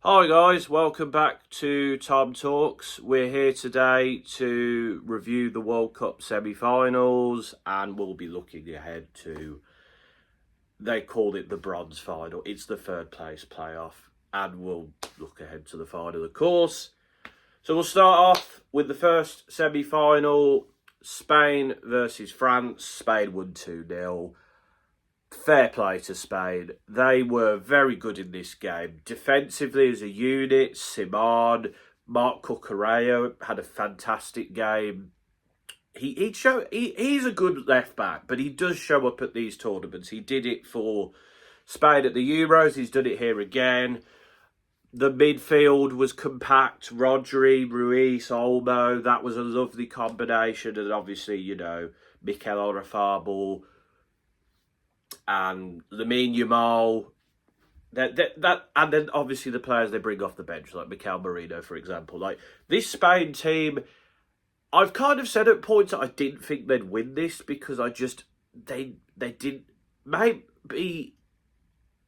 Hi guys, welcome back to TomTalks. We're here today to review the World Cup semi-finals and we'll be looking ahead to, they called it the bronze final. It's the third place playoff and we'll look ahead to the final of course. So we'll start off with the first semi-final, Spain versus France. Spain won 2-0. Fair play to Spain. They were very good in this game. Defensively as a unit, Simon, Marc Cucurella had a fantastic game. He's a good left back, but he does show up at these tournaments. He did it for Spain at the Euros. He's done it here again. The midfield was compact. Rodri, Ruiz, Olmo. That was a lovely combination. And obviously, Mikel Oyarzabal and Lamine Yamal, and then obviously the players they bring off the bench, like Mikel Merino, for example. Like this Spain team, I've kind of said at points that I didn't think they'd win this because they didn't. Maybe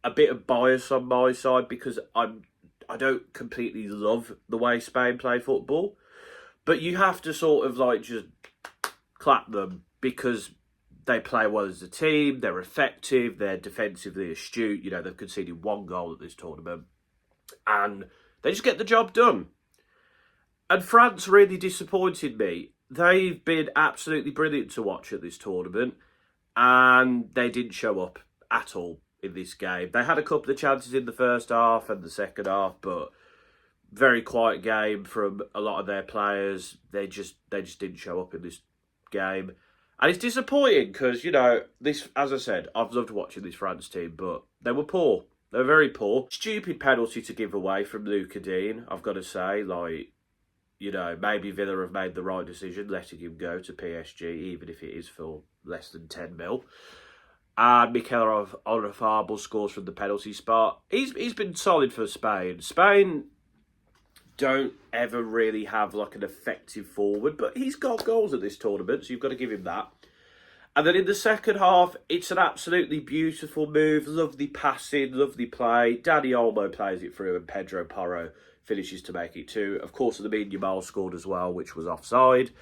a bit of bias on my side because I don't completely love the way Spain play football, but you have to sort of like just clap them because they play well as a team, they're effective, they're defensively astute. They've conceded one goal at this tournament. And they just get the job done. And France really disappointed me. They've been absolutely brilliant to watch at this tournament. And they didn't show up at all in this game. They had a couple of chances in the first half and the second half, but very quiet game from a lot of their players. They just didn't show up in this game. And it's disappointing because, this, as I said, I've loved watching this France team, but they were poor. They were very poor. Stupid penalty to give away from Luca Dean, I've got to say. Maybe Villa have made the right decision letting him go to PSG, even if it is for less than 10 mil. And Mikel Oyarzabal scores from the penalty spot. He's been solid for Spain. Spain don't ever really have like an effective forward, but he's got goals at this tournament, so you've got to give him that. And then in the second half, it's an absolutely beautiful move, lovely passing, lovely play. Dani Olmo plays it through and Pedro Porro finishes to make it 2. Of course, Lamine Yamal scored as well, which was offside.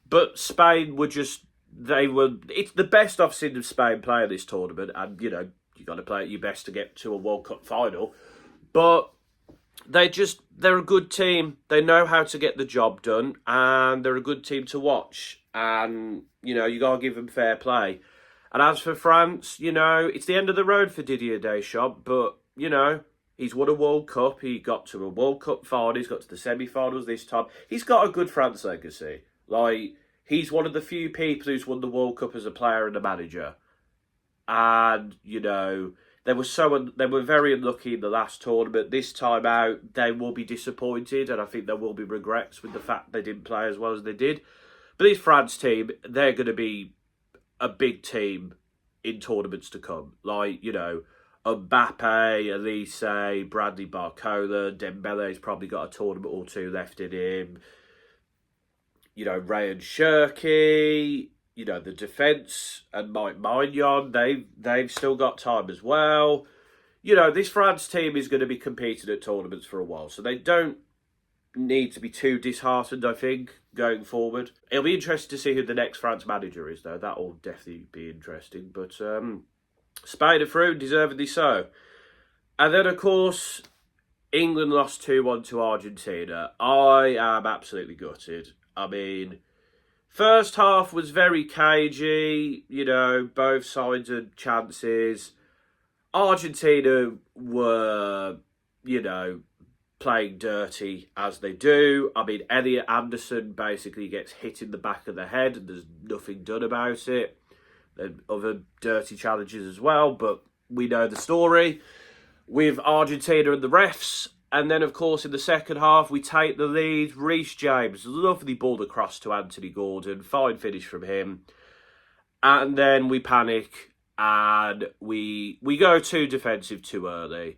But Spain were it's the best I've seen of Spain play in this tournament, and you got to play at your best to get to a World Cup final. But they're a good team. They know how to get the job done, and they're a good team to watch. And, you got to give them fair play. And as for France, it's the end of the road for Didier Deschamps, but, he's won a World Cup. He got to a World Cup final. He's got to the semi-finals this time. He's got a good France legacy. He's one of the few people who's won the World Cup as a player and a manager. And, they were very unlucky in the last tournament. This time out, they will be disappointed, and I think there will be regrets with the fact they didn't play as well as they did. But this France team, they're going to be a big team in tournaments to come. Mbappe, Elise, Bradley Barcola, Dembele's probably got a tournament or two left in him. Rayan Cherki, the defence and Mike Maignan, they've still got time as well. This France team is going to be competing at tournaments for a while, so they don't need to be too disheartened, I think, going forward. It'll be interesting to see who the next France manager is, though. That'll definitely be interesting. But Spain are through, deservedly so. And then, of course, England lost 2-1 to Argentina. I am absolutely gutted. I mean, first half was very cagey, both sides had chances. Argentina were, playing dirty as they do. I mean, Elliot Anderson basically gets hit in the back of the head and there's nothing done about it. There are other dirty challenges as well, but we know the story with Argentina and the refs. And then, of course, in the second half, we take the lead. Reece James, lovely ball across to Anthony Gordon. Fine finish from him. And then we panic and we go too defensive too early.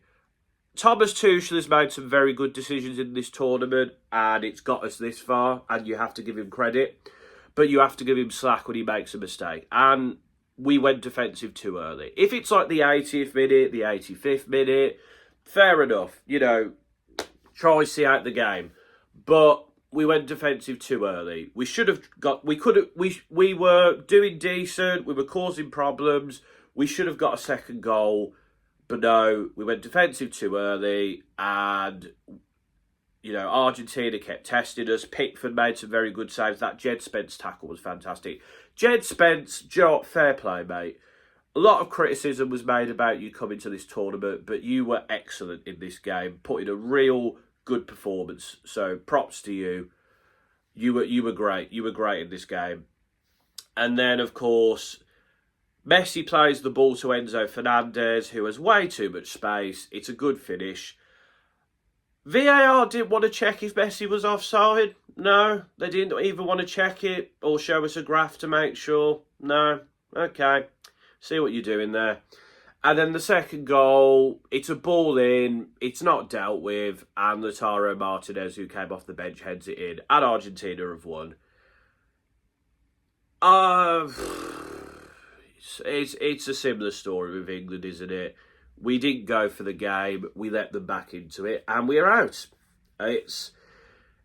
Thomas Tuchel has made some very good decisions in this tournament and it's got us this far and you have to give him credit. But you have to give him slack when he makes a mistake. And we went defensive too early. If it's like the 80th minute, the 85th minute, fair enough. try see out the game. But we went defensive too early. We should have got. We were doing decent. We were causing problems. We should have got a second goal, but no, we went defensive too early, and Argentina kept testing us. Pickford made some very good saves. That Jed Spence tackle was fantastic. Jed Spence, fair play, mate. A lot of criticism was made about you coming to this tournament, but you were excellent in this game, putting a real good performance. So props to you. You were great. You were great in this game. And then, of course, Messi plays the ball to Enzo Fernandez, who has way too much space. It's a good finish. VAR didn't want to check if Messi was offside. No, they didn't even want to check it or show us a graph to make sure. No, okay. See what you're doing there. And then the second goal, it's a ball in, it's not dealt with, and Lautaro Martinez, who came off the bench, heads it in, and Argentina have won. It's a similar story with England, isn't it? We didn't go for the game, we let them back into it, and we're out. It's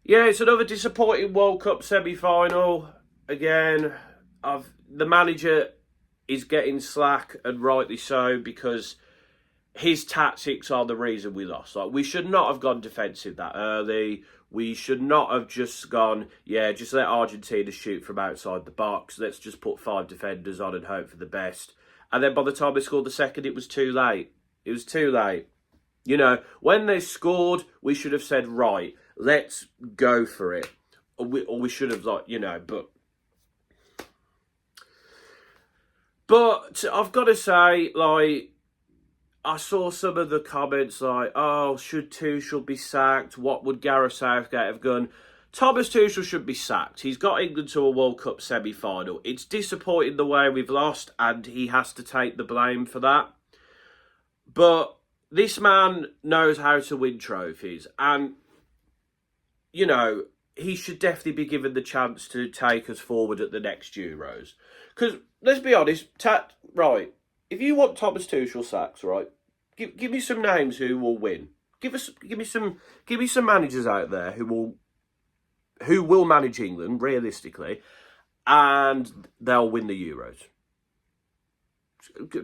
another disappointing World Cup semi-final. Again, the manager is getting slack, and rightly so, because his tactics are the reason we lost. Like, we should not have gone defensive that early. We should not have just gone, just let Argentina shoot from outside the box. Let's just put 5 defenders on and hope for the best. And then by the time they scored the second, it was too late. It was too late. When they scored, we should have said, right, let's go for it. Or we should have, But I've got to say, I saw some of the comments should Tuchel be sacked? What would Gareth Southgate have done? Thomas Tuchel should be sacked. He's got England to a World Cup semi-final. It's disappointing the way we've lost, and he has to take the blame for that. But this man knows how to win trophies, and, he should definitely be given the chance to take us forward at the next Euros. Because, let's be honest, right, if you want Thomas Tuchel sacked, right, give me some names who will win. Give me some managers out there who will manage England realistically, and they'll win the Euros.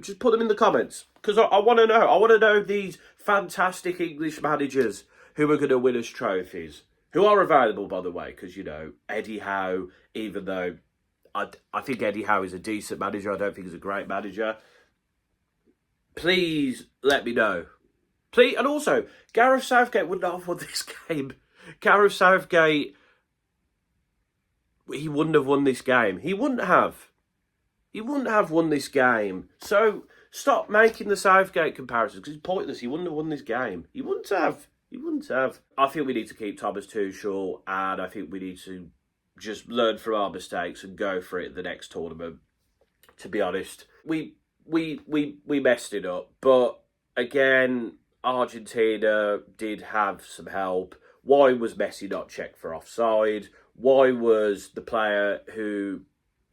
Just put them in the comments, because I want to know. I want to know these fantastic English managers who are going to win us trophies, who are available, by the way, because, Eddie Howe, even though I think Eddie Howe is a decent manager, I don't think he's a great manager. Please let me know. Please, and also, Gareth Southgate would not have won this game. Gareth Southgate, he wouldn't have won this game. He wouldn't have won this game. So stop making the Southgate comparisons, because it's pointless. He wouldn't have won this game. He wouldn't have. I think we need to keep Thomas Tuchel, and I think we need to just learn from our mistakes and go for it at the next tournament. To be honest, we messed it up, but again, Argentina did have some help. Why was Messi not checked for offside? Why was the player who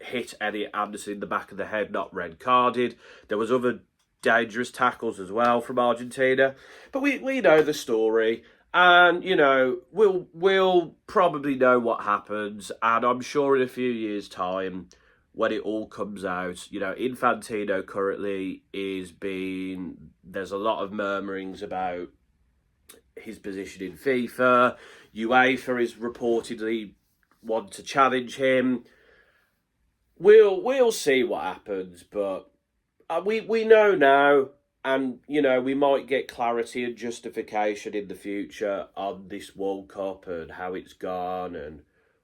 hit Elliot Anderson in the back of the head not red carded? There was other dangerous tackles as well from Argentina, but we know the story, and we'll probably know what happens, and I'm sure in a few years' time, when it all comes out, Infantino currently there's a lot of murmurings about his position in FIFA. UEFA is reportedly want to challenge him. We'll see what happens, but we know now, and we might get clarity and justification in the future on this World Cup and how it's gone and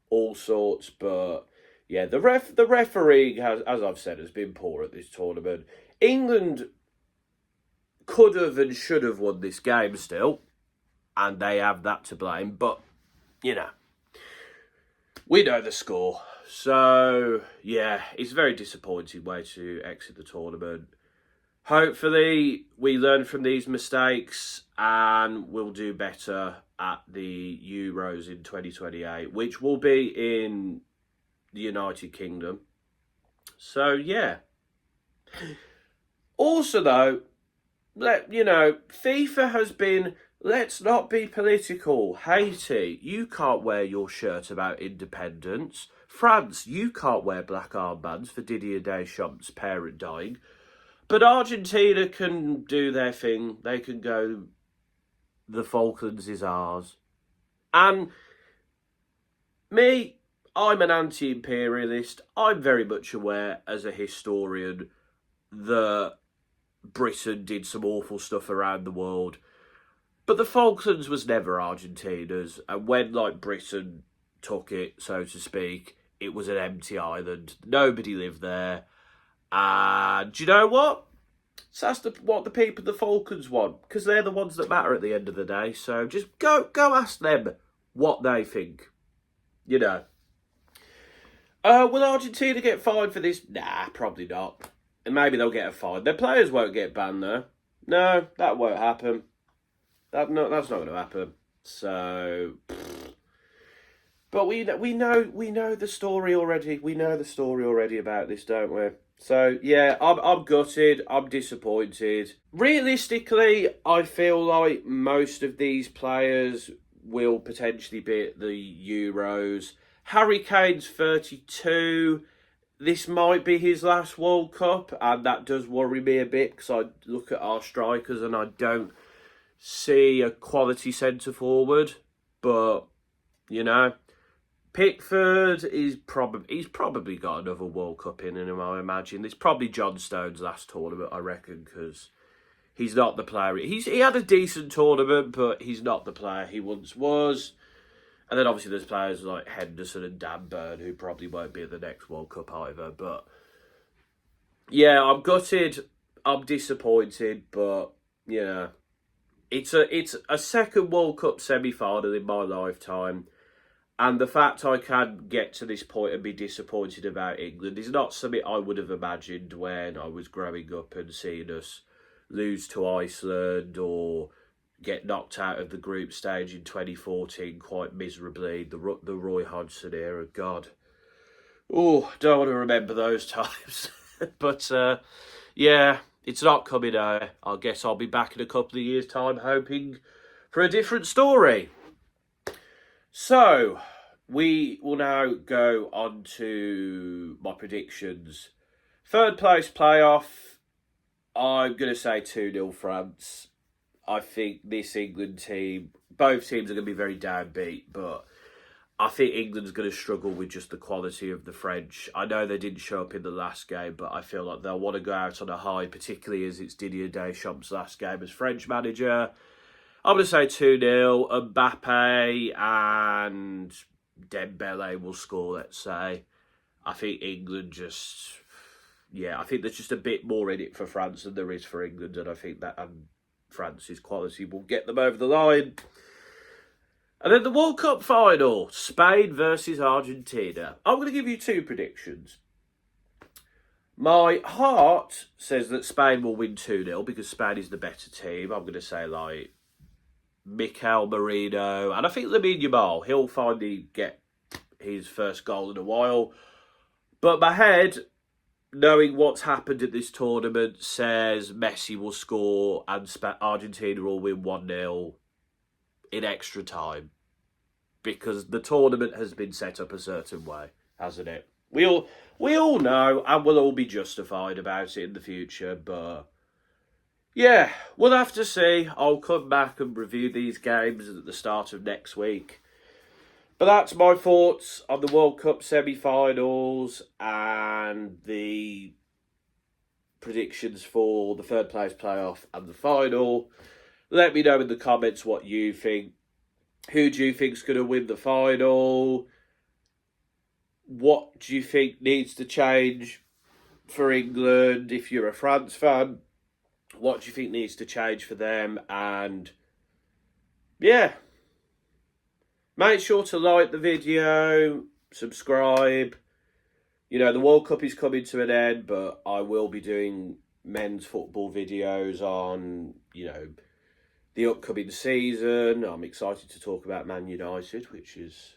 all sorts. But yeah, the refereeing has, as I've said, has been poor at this tournament. England could have and should have won this game still, and they have that to blame. But we know the score. So, yeah, it's a very disappointing way to exit the tournament. Hopefully, we learn from these mistakes and we'll do better at the Euros in 2028, which will be in the United Kingdom. So, yeah. Also, though, FIFA has been let's not be political. Haiti, you can't wear your shirt about independence. France, you can't wear black armbands for Didier Deschamps' parent dying. But Argentina can do their thing. They can go, the Falklands is ours. And me, I'm an anti-imperialist. I'm very much aware as a historian that Britain did some awful stuff around the world. But the Falklands was never Argentina's. And when, Britain took it, so to speak, it was an empty island. Nobody lived there. And do you know what? So that's what the people of the Falklands want, because they're the ones that matter at the end of the day. So just go ask them what they think. You know. Will Argentina get fined for this? Nah, probably not. And maybe they'll get a fine. Their players won't get banned though. No, that won't happen. That's not going to happen. So, but we know the story already. We know the story already about this, don't we? So yeah, I'm gutted. I'm disappointed. Realistically, I feel like most of these players will potentially be at the Euros. Harry Kane's 32. This might be his last World Cup, and that does worry me a bit because I look at our strikers and I don't see a quality centre forward. But you know, Pickford he's probably got another World Cup in him, I imagine. It's probably John Stone's last tournament, I reckon, because he's not the player. He had a decent tournament, but he's not the player he once was. And then obviously there's players like Henderson and Dan Burn who probably won't be at the next World Cup either. But yeah, I'm gutted. I'm disappointed, but you know, it's a second World Cup semi-final in my lifetime. And the fact I can get to this point and be disappointed about England is not something I would have imagined when I was growing up and seeing us lose to Iceland or get knocked out of the group stage in 2014 quite miserably. The Roy Hodgson era, God. Oh, don't want to remember those times. But, yeah, it's not coming out. I guess I'll be back in a couple of years' time hoping for a different story. So, we will now go on to my predictions. Third place playoff, I'm going to say 2-0 France. I think this England team, both teams are going to be very downbeat, but I think England's going to struggle with just the quality of the French. I know they didn't show up in the last game, but I feel like they'll want to go out on a high, particularly as it's Didier Deschamps' last game as French manager. I'm going to say 2-0. Mbappe and Dembele will score, let's say. I think England I think there's just a bit more in it for France than there is for England, and I think that France's quality will get them over the line. And then the World Cup final, Spain versus Argentina. I'm going to give you two predictions. My heart says that Spain will win 2-0 because Spain is the better team. I'm going to say Mikel Merino, and I think Lamine Yamal, he'll finally get his first goal in a while. But my head, knowing what's happened at this tournament, says Messi will score and Argentina will win 1-0 in extra time. Because the tournament has been set up a certain way, hasn't it? We all know, and we'll all be justified about it in the future, but yeah, we'll have to see. I'll come back and review these games at the start of next week. But that's my thoughts on the World Cup semi-finals and the predictions for the third place playoff and the final. Let me know in the comments what you think. Who do you think's going to win the final? What do you think needs to change for England if you're a France fan? What do you think needs to change for them? And yeah, make sure to like the video, subscribe. You know, the World Cup is coming to an end, but I will be doing men's football videos on, the upcoming season. I'm excited to talk about Man United, which is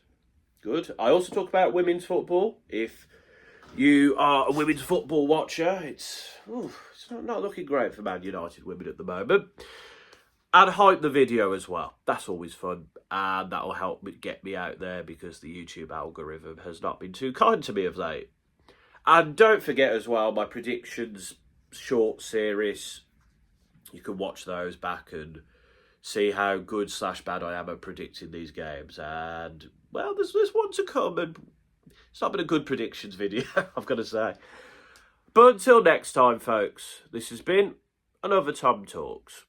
good. I also talk about women's football. If you are a women's football watcher, it's not looking great for Man United women at the moment. And hype the video as well. That's always fun. And that'll help get me out there because the YouTube algorithm has not been too kind to me of late. And don't forget as well, my predictions short series. You can watch those back and see how good / bad I am at predicting these games. And, well, there's one to come. And it's not been a good predictions video, I've got to say. But until next time, folks, this has been another Tom Talks.